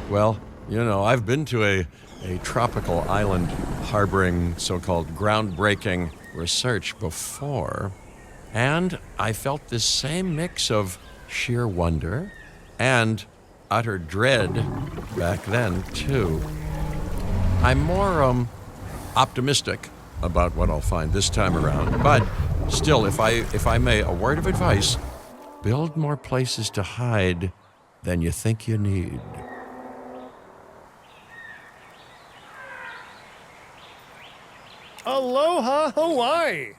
Well, I've been to a tropical island harboring so-called groundbreaking research before, and I felt this same mix of sheer wonder and utter dread back then, too. I'm more optimistic about what I'll find this time around, but still, if I may, a word of advice: build more places to hide than you think you need. Aloha, Hawaii!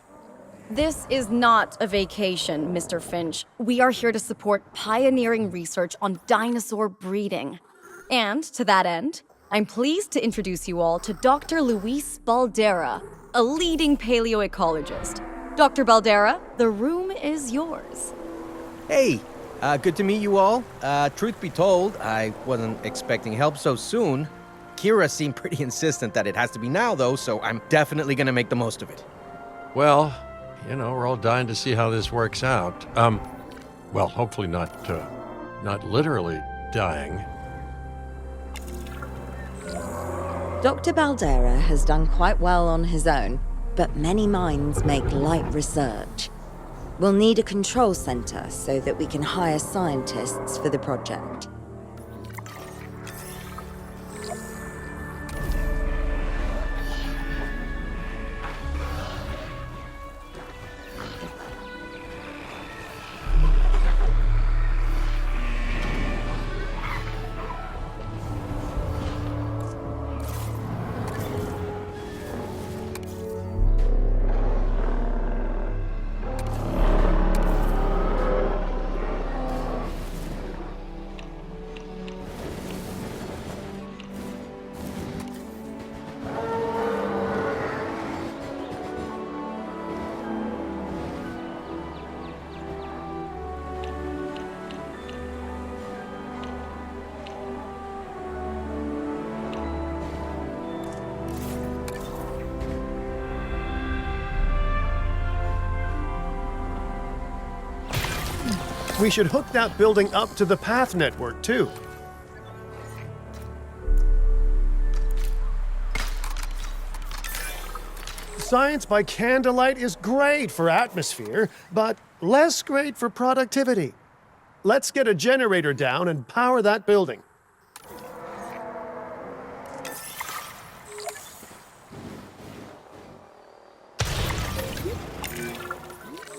This is not a vacation, Mr. Finch. We are here to support pioneering research on dinosaur breeding. And to that end, I'm pleased to introduce you all to Dr. Luis Baldera, a leading paleoecologist. Dr. Baldera, the room is yours. Hey, good to meet you all. Truth be told, I wasn't expecting help so soon. Kira seemed pretty insistent that it has to be now, though, so I'm definitely gonna make the most of it. Well, we're all dying to see how this works out. Well, hopefully not literally dying. Dr. Baldera has done quite well on his own, but many minds make light research. We'll need a control center so that we can hire scientists for the project. We should hook that building up to the path network, too. Science by candlelight is great for atmosphere, but less great for productivity. Let's get a generator down and power that building.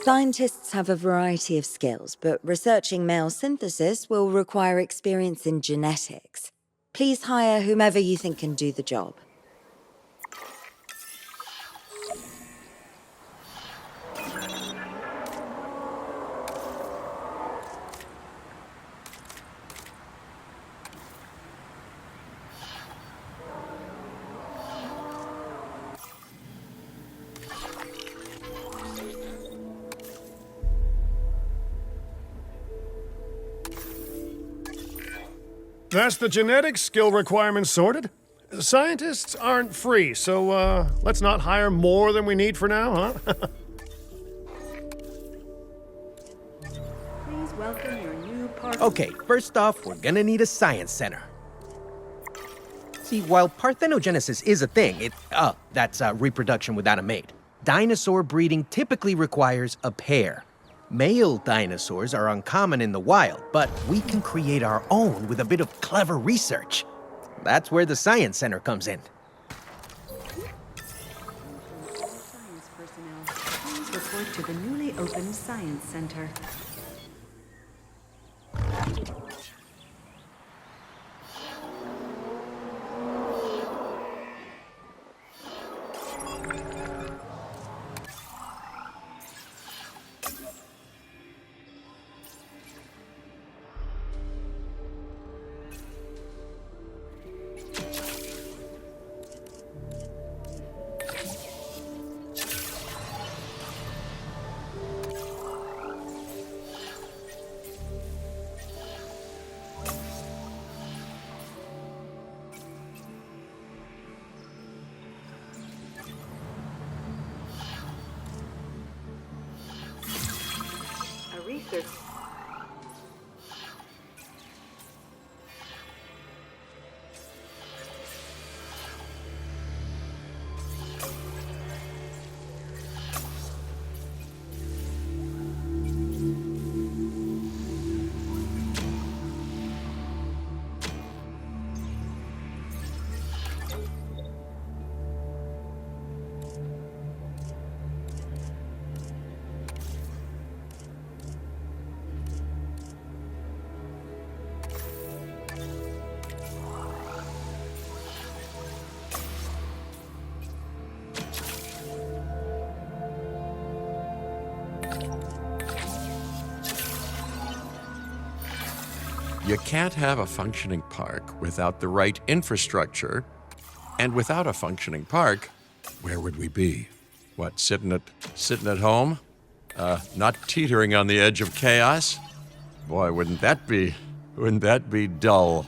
Scientists have a variety of skills, but researching male synthesis will require experience in genetics. Please hire whomever you think can do the job. That's the genetic skill requirements sorted. Scientists aren't free, so let's not hire more than we need for now, huh? Please welcome your new partner. Okay, first off, we're gonna need a science center. See, while parthenogenesis is a thing, that's reproduction without a mate. Dinosaur breeding typically requires a pair. Male dinosaurs are uncommon in the wild, but we can create our own with a bit of clever research. That's where the Science Center comes in. Science personnel, please report to the newly opened Science Center. You can't have a functioning park without the right infrastructure. And without a functioning park, where would we be? What, sitting at home? Not teetering on the edge of chaos? Boy, wouldn't that be dull?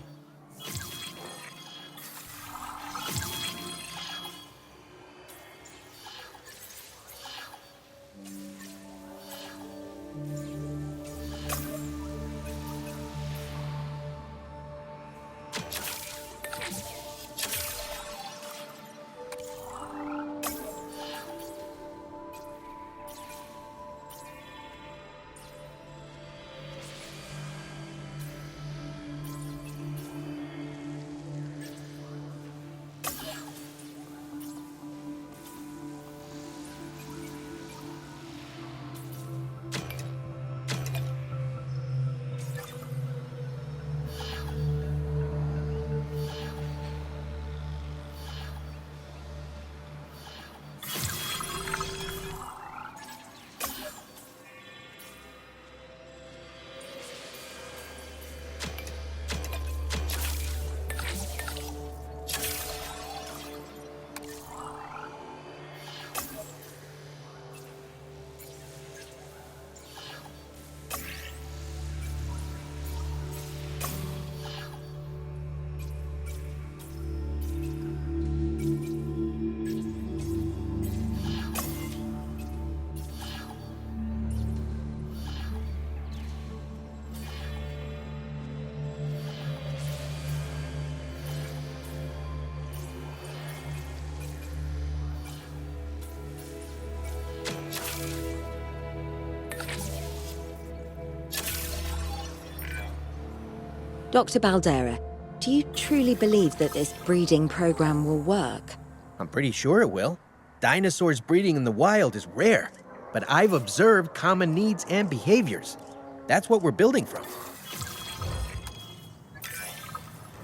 Dr. Baldera, do you truly believe that this breeding program will work? I'm pretty sure it will. Dinosaurs breeding in the wild is rare, but I've observed common needs and behaviors. That's what we're building from.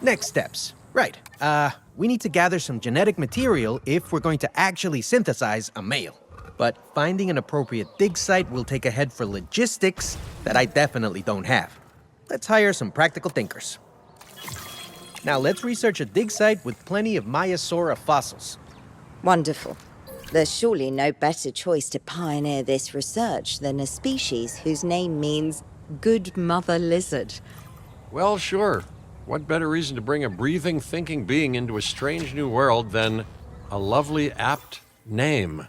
Next steps. Right. We need to gather some genetic material if we're going to actually synthesize a male. But finding an appropriate dig site will take a head for logistics that I definitely don't have. Let's hire some practical thinkers. Now let's research a dig site with plenty of Maiasaura fossils. Wonderful. There's surely no better choice to pioneer this research than a species whose name means good mother lizard. Well, sure. What better reason to bring a breathing, thinking being into a strange new world than a lovely, apt name?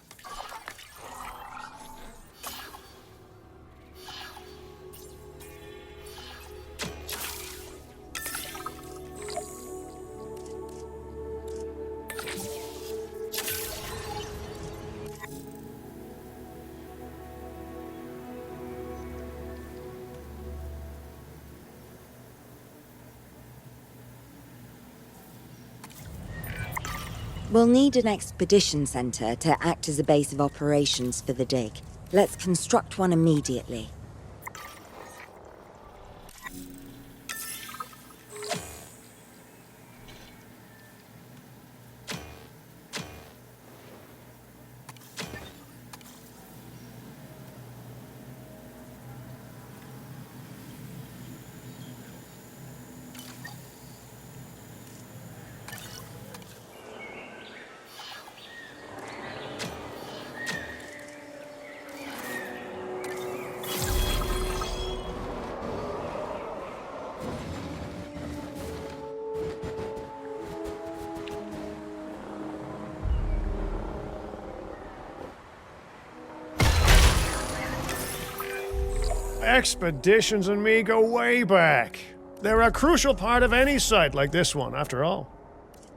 We'll need an expedition center to act as a base of operations for the dig. Let's construct one immediately. Expeditions and me go way back. They're a crucial part of any site like this one, after all.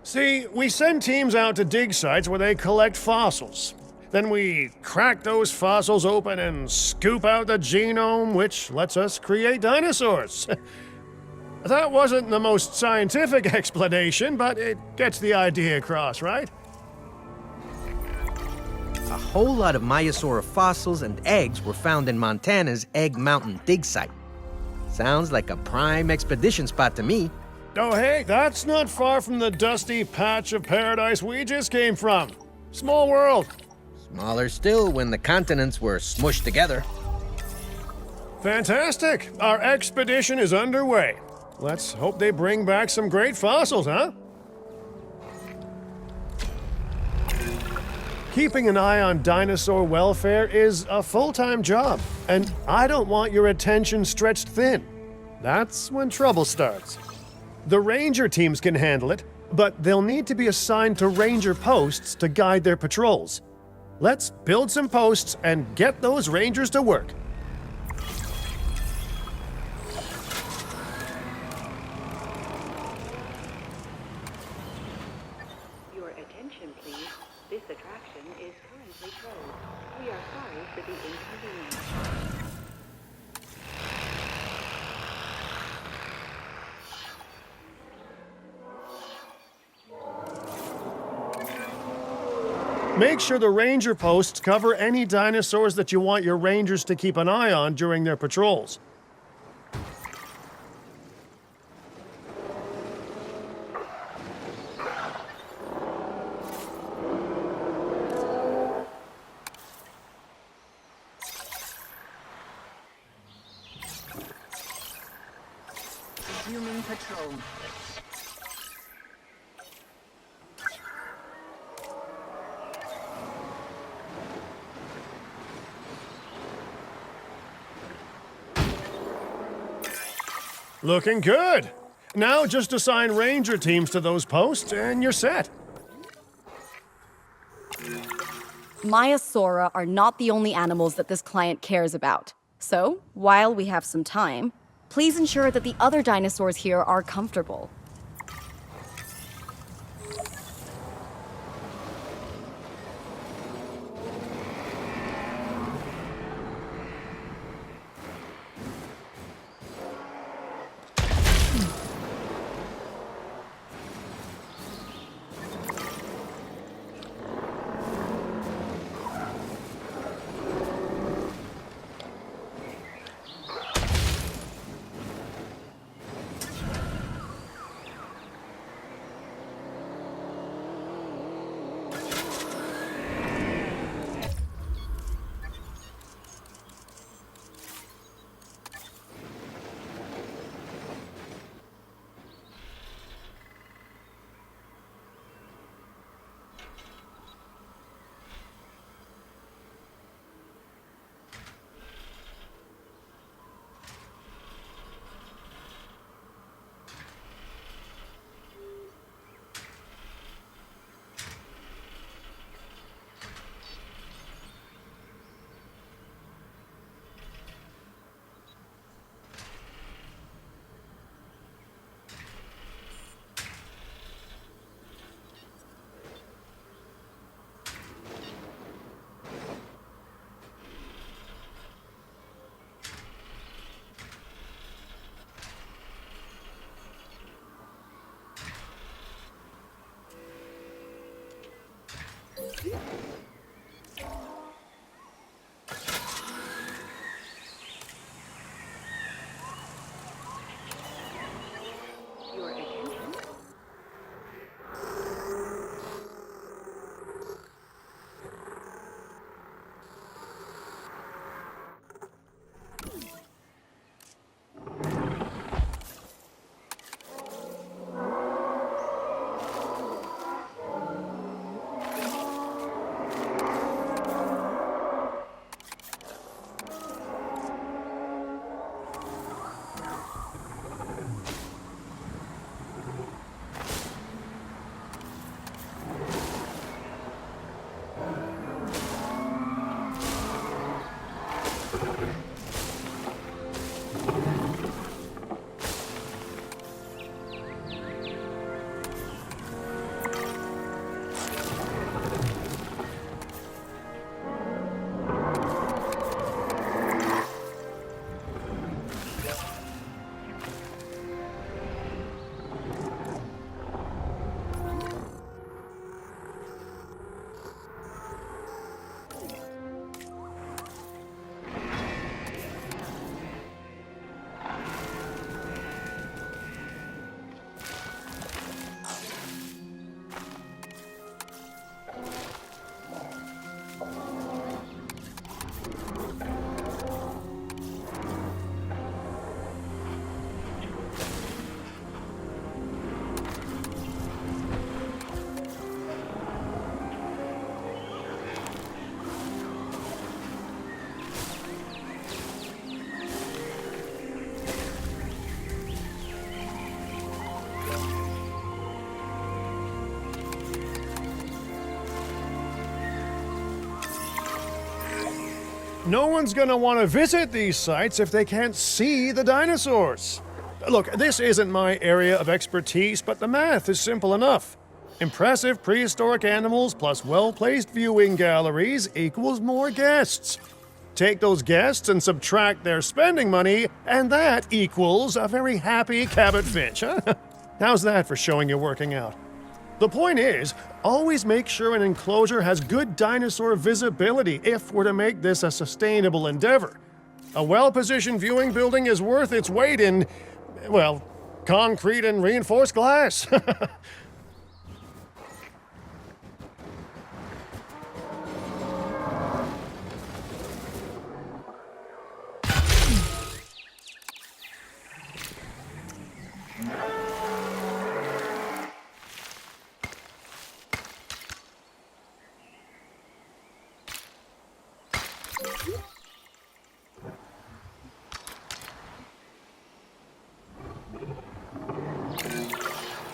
See, we send teams out to dig sites where they collect fossils. Then we crack those fossils open and scoop out the genome, which lets us create dinosaurs. That wasn't the most scientific explanation, but it gets the idea across, right? A whole lot of Maiasaura fossils and eggs were found in Montana's Egg Mountain dig site. Sounds like a prime expedition spot to me. Oh hey, that's not far from the dusty patch of paradise we just came from. Small world. Smaller still when the continents were smushed together. Fantastic! Our expedition is underway. Let's hope they bring back some great fossils, huh? Keeping an eye on dinosaur welfare is a full-time job, and I don't want your attention stretched thin. That's when trouble starts. The ranger teams can handle it, but they'll need to be assigned to ranger posts to guide their patrols. Let's build some posts and get those rangers to work. Your attention, please. This attraction is currently closed. We are sorry for the inconvenience. Make sure the ranger posts cover any dinosaurs that you want your rangers to keep an eye on during their patrols. Human patrol. Looking good! Now just assign ranger teams to those posts and you're set. Maiasaura are not the only animals that this client cares about. So, while we have some time, please ensure that the other dinosaurs here are comfortable. no one's gonna want to visit these sites if they can't see the dinosaurs. Look, this isn't my area of expertise, but the math is simple enough. Impressive prehistoric animals plus well-placed viewing galleries equals more guests. Take those guests and subtract their spending money, and that equals a very happy Cabot Finch, huh? How's that for showing you're working out? The point is, always make sure an enclosure has good dinosaur visibility if we're to make this a sustainable endeavor. A well-positioned viewing building is worth its weight in, well, concrete and reinforced glass.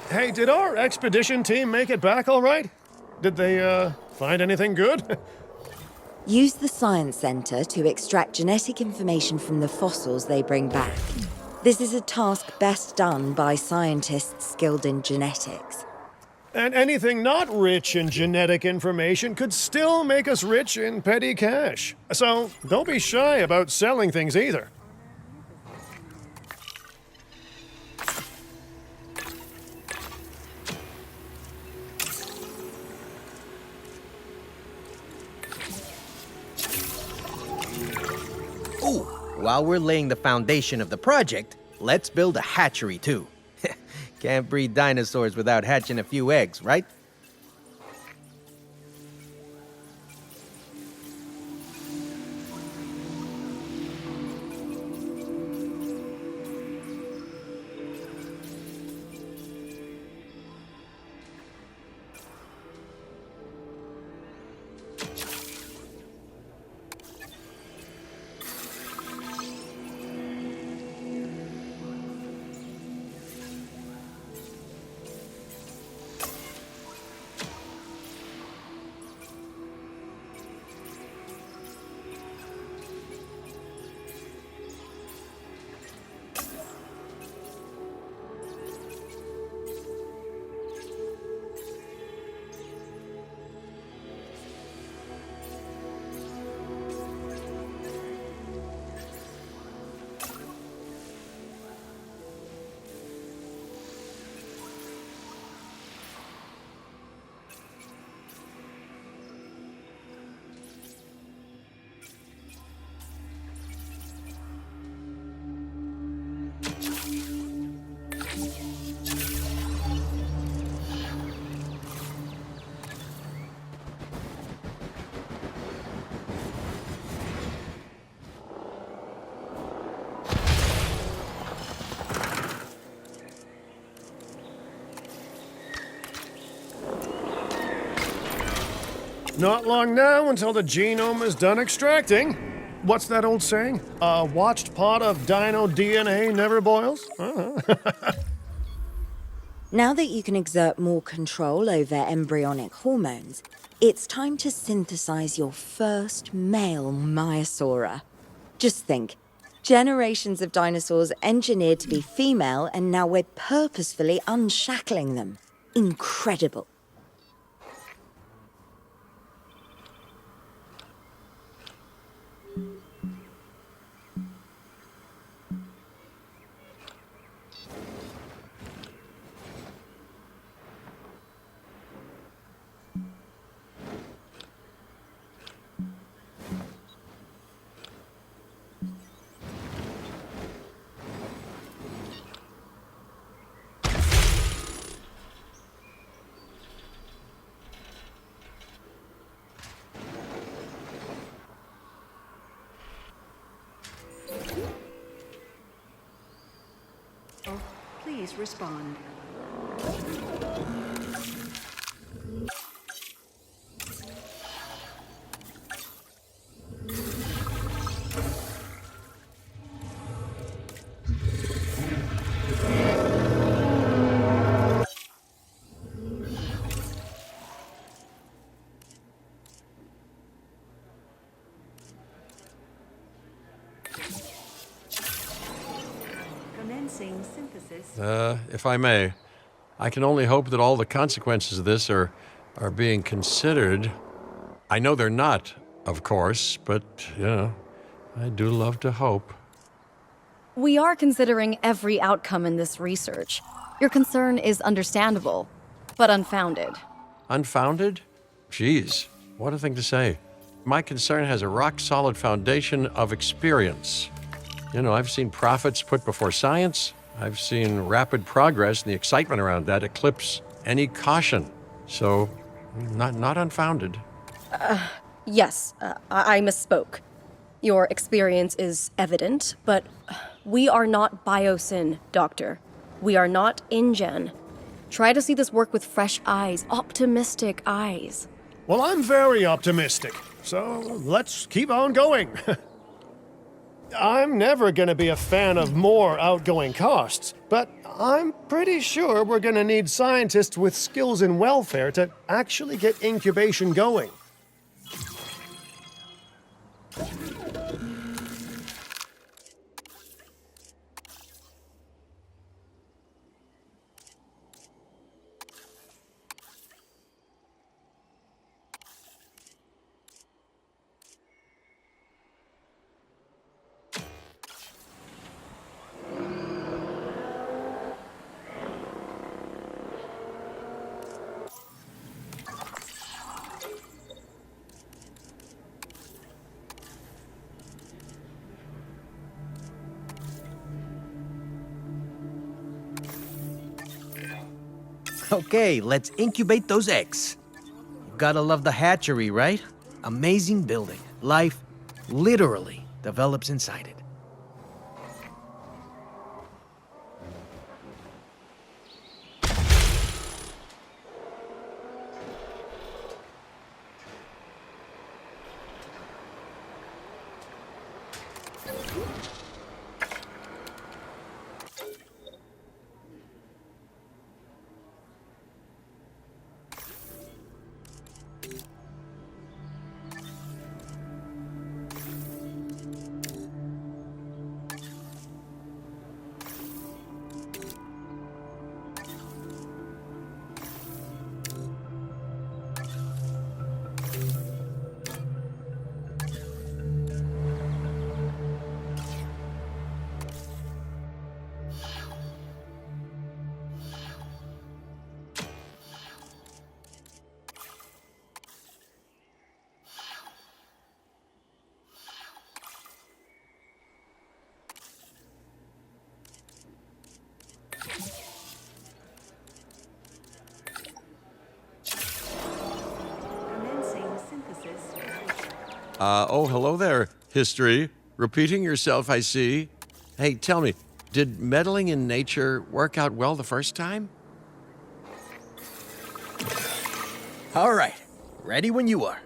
Hey, did our expedition team make it back all right? Did they, find anything good? Use the Science Center to extract genetic information from the fossils they bring back. This is a task best done by scientists skilled in genetics. And anything not rich in genetic information could still make us rich in petty cash. So don't be shy about selling things either. Ooh, while we're laying the foundation of the project, let's build a hatchery too. Can't breed dinosaurs without hatching a few eggs, right? Not long now until the genome is done extracting. What's that old saying? A watched pot of dino DNA never boils? Now that you can exert more control over embryonic hormones, it's time to synthesize your first male Maiasaura. Just think, generations of dinosaurs engineered to be female, and now we're purposefully unshackling them. Incredible. Please respond. Commencing synthesis. If I may, I can only hope that all the consequences of this are being considered. I know they're not, of course, but, I do love to hope. We are considering every outcome in this research. Your concern is understandable, but unfounded. Unfounded? Geez, what a thing to say. My concern has a rock-solid foundation of experience. I've seen profits put before science. I've seen rapid progress, and the excitement around that eclipse any caution. So, not unfounded. Yes, I misspoke. Your experience is evident, but we are not biosyn, Doctor. We are not InGen. Try to see this work with fresh eyes, optimistic eyes. Well, I'm very optimistic, so let's keep on going. I'm never going to be a fan of more outgoing costs, but I'm pretty sure we're going to need scientists with skills in welfare to actually get incubation going. Okay, let's incubate those eggs. You gotta love the hatchery, right? Amazing building. Life literally develops inside it. Commencing synthesis. Hello there, history. Repeating yourself, I see. Hey, tell me, did meddling in nature work out well the first time? All right, ready when you are.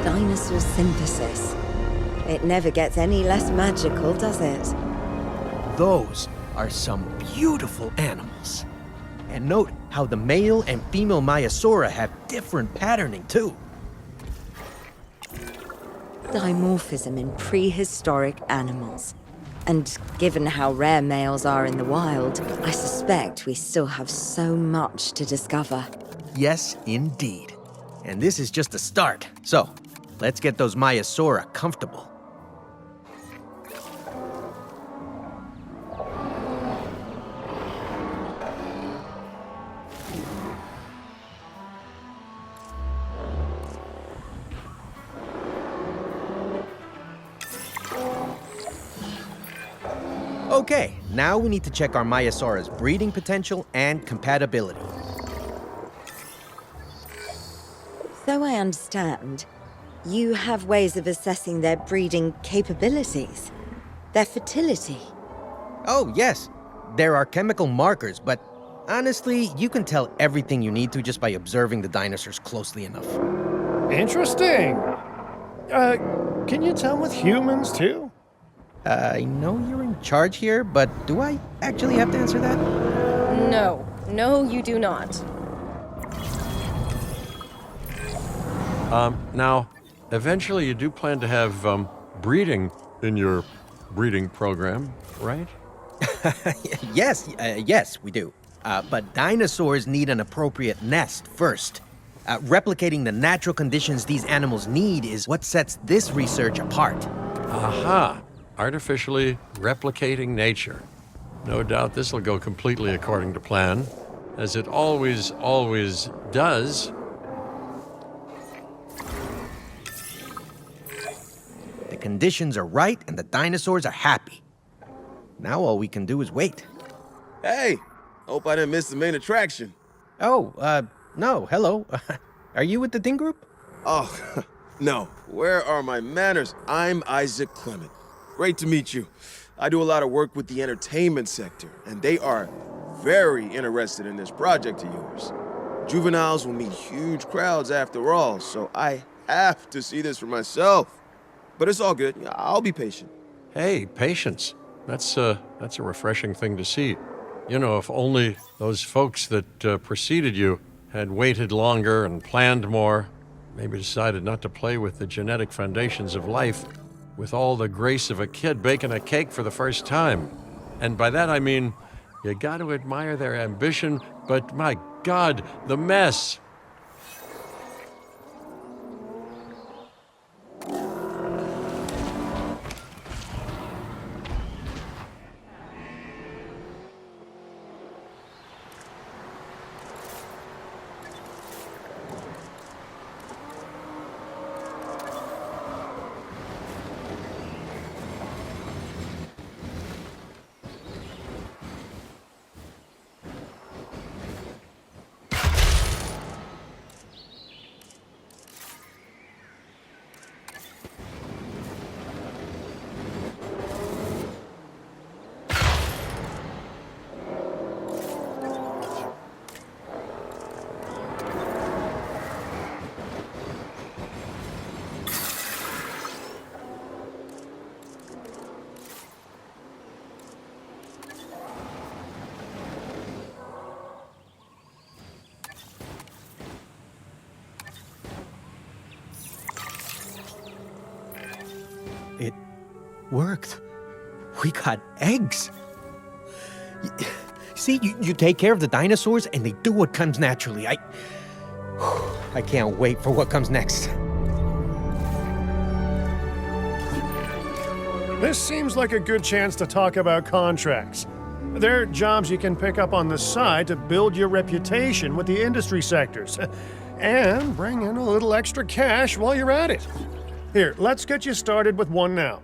Dinosaur synthesis. It never gets any less magical, does it? Those are some beautiful animals. And note how the male and female Maiasaura have different patterning too. Dimorphism in prehistoric animals. And given how rare males are in the wild, I suspect we still have so much to discover. Yes, indeed. And this is just the start. So, let's get those Maiasaura comfortable. Okay, now we need to check our Maiasaura's breeding potential and compatibility. So I understand, you have ways of assessing their breeding capabilities, their fertility. Oh, yes. There are chemical markers, but honestly, you can tell everything you need to just by observing the dinosaurs closely enough. Interesting. Can you tell with humans too? I know you're in charge here, but do I actually have to answer that? No, No, you do not. Now, eventually you do plan to have breeding in your breeding program, right? Yes, we do. But dinosaurs need an appropriate nest first. Replicating the natural conditions these animals need is what sets this research apart. Aha! Artificially replicating nature. No doubt this will go completely according to plan, as it always does. The conditions are right and the dinosaurs are happy. Now all we can do is wait. Hey, hope I didn't miss the main attraction. Oh, no, hello. Are you with the Ding Group? Oh, no. Where are my manners? I'm Isaac Clement. Great to meet you. I do a lot of work with the entertainment sector, and they are very interested in this project of yours. Juveniles will meet huge crowds after all, so I have to see this for myself. But it's all good. I'll be patient. Hey, patience. That's a refreshing thing to see. You know, if only those folks that preceded you had waited longer and planned more, maybe decided not to play with the genetic foundations of life with all the grace of a kid baking a cake for the first time. And by that I mean, you got to admire their ambition, but my God, the mess. It worked. We got eggs. See, you take care of the dinosaurs and they do what comes naturally. I can't wait for what comes next. This seems like a good chance to talk about contracts. They're jobs you can pick up on the side to build your reputation with the industry sectors. And bring in a little extra cash while you're at it. Here, let's get you started with one now.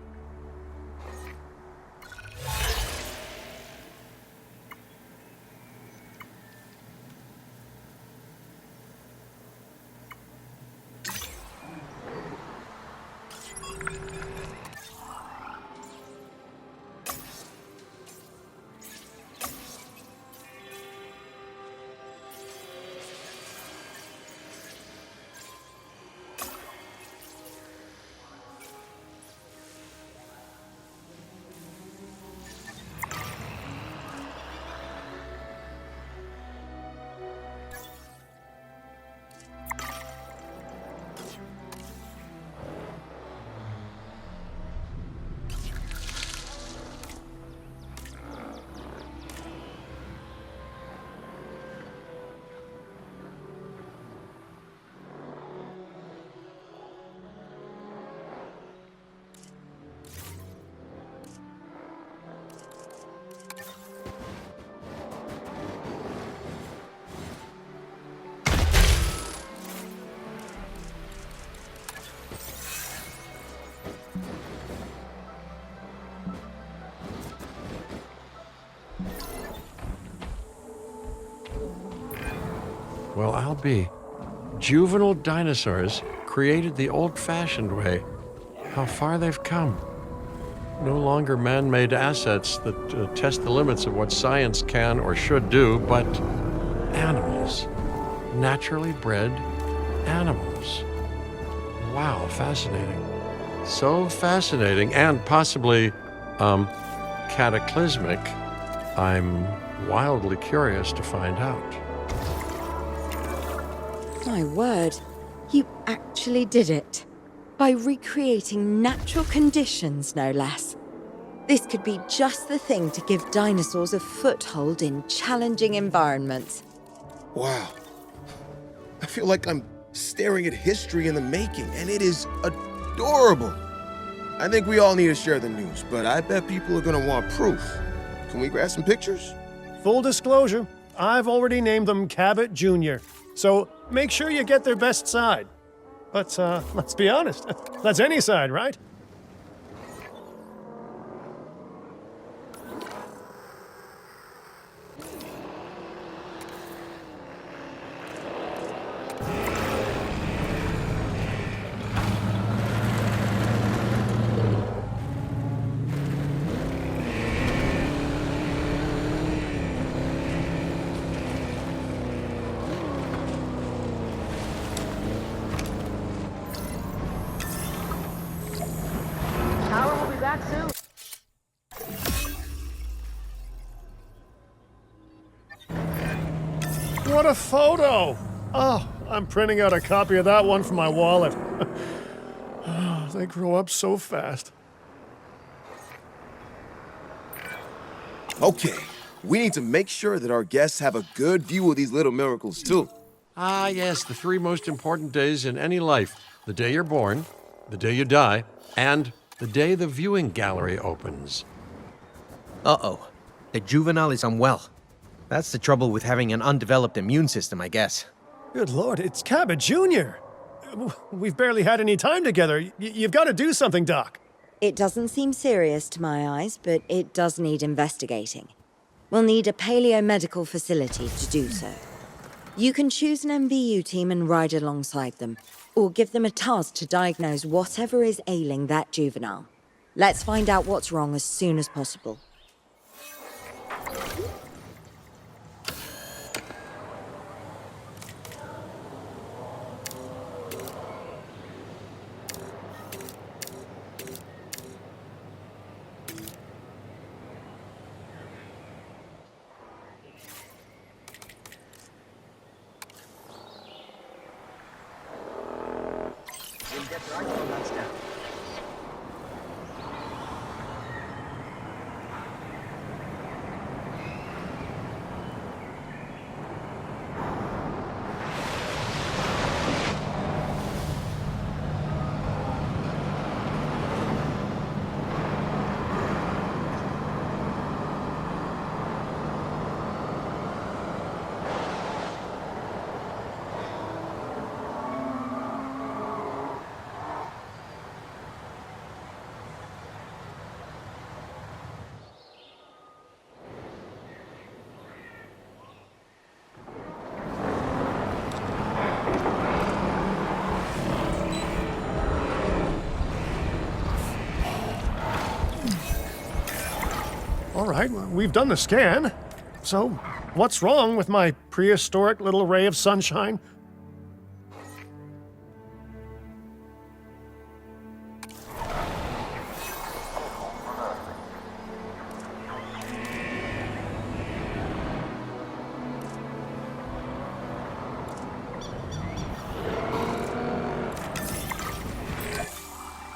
Well, I'll be. Juvenile dinosaurs created the old-fashioned way. How far they've come. No longer man-made assets that test the limits of what science can or should do, but animals. Naturally bred animals. Wow, fascinating. So fascinating and possibly, cataclysmic. I'm wildly curious to find out. My word, you actually did it. By recreating natural conditions, no less. This could be just the thing to give dinosaurs a foothold in challenging environments. Wow. I feel like I'm staring at history in the making, and it is adorable. I think we all need to share the news, but I bet people are gonna want proof. Can we grab some pictures? Full disclosure, I've already named them Cabot Jr., so make sure you get their best side. But let's be honest, that's any side, right? What a photo! Oh, I'm printing out a copy of that one for my wallet. Oh, they grow up so fast. Okay, we need to make sure that our guests have a good view of these little miracles, too. Ah, yes, the three most important days in any life: the day you're born, the day you die, and the day the viewing gallery opens. Uh-oh. The juvenile is unwell. That's the trouble with having an undeveloped immune system, I guess. Good Lord, it's Cabot Jr. We've barely had any time together. You've got to do something, Doc. It doesn't seem serious to my eyes, but it does need investigating. We'll need a paleomedical facility to do so. You can choose an MVU team and ride alongside them, or give them a task to diagnose whatever is ailing that juvenile. Let's find out what's wrong as soon as possible. All right, well, we've done the scan. So, what's wrong with my prehistoric little ray of sunshine?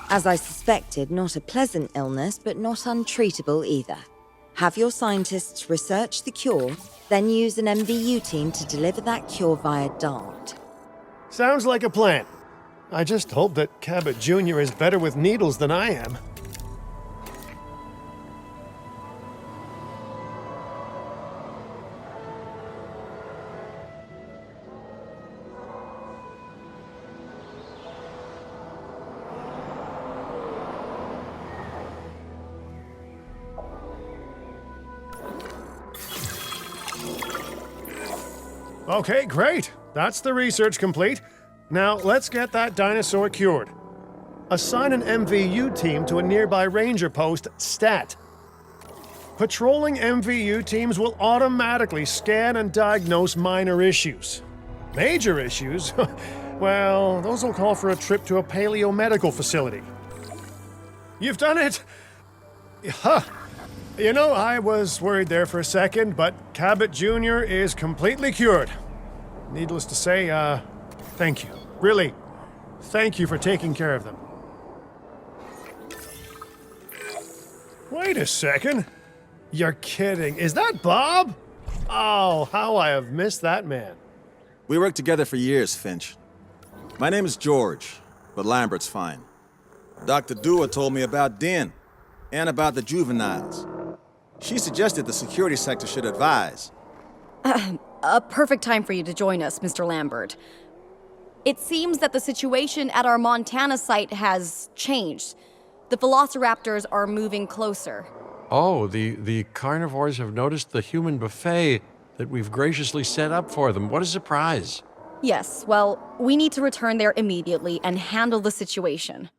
As I suspected, not a pleasant illness, but not untreatable either. Have your scientists research the cure, then use an MVU team to deliver that cure via DART. Sounds like a plan. I just hope that Cabot Jr. is better with needles than I am. Okay, great. That's the research complete. Now, let's get that dinosaur cured. Assign an MVU team to a nearby ranger post, STAT. Patrolling MVU teams will automatically scan and diagnose minor issues. Major issues? Well, those will call for a trip to a paleomedical facility. You've done it! Huh. You know, I was worried there for a second, but Cabot Jr. is completely cured. Needless to say, thank you. Really, thank you for taking care of them. Wait a second. You're kidding. Is that Bob? Oh, how I have missed that man. We worked together for years, Finch. My name is George, but Lambert's fine. Dr. Dua told me about Den, and about the juveniles. She suggested the security sector should advise. A perfect time for you to join us, Mr. Lambert. It seems that the situation at our Montana site has changed. The velociraptors are moving closer. Oh, the carnivores have noticed the human buffet that we've graciously set up for them. What a surprise. Yes, well, we need to return there immediately and handle the situation.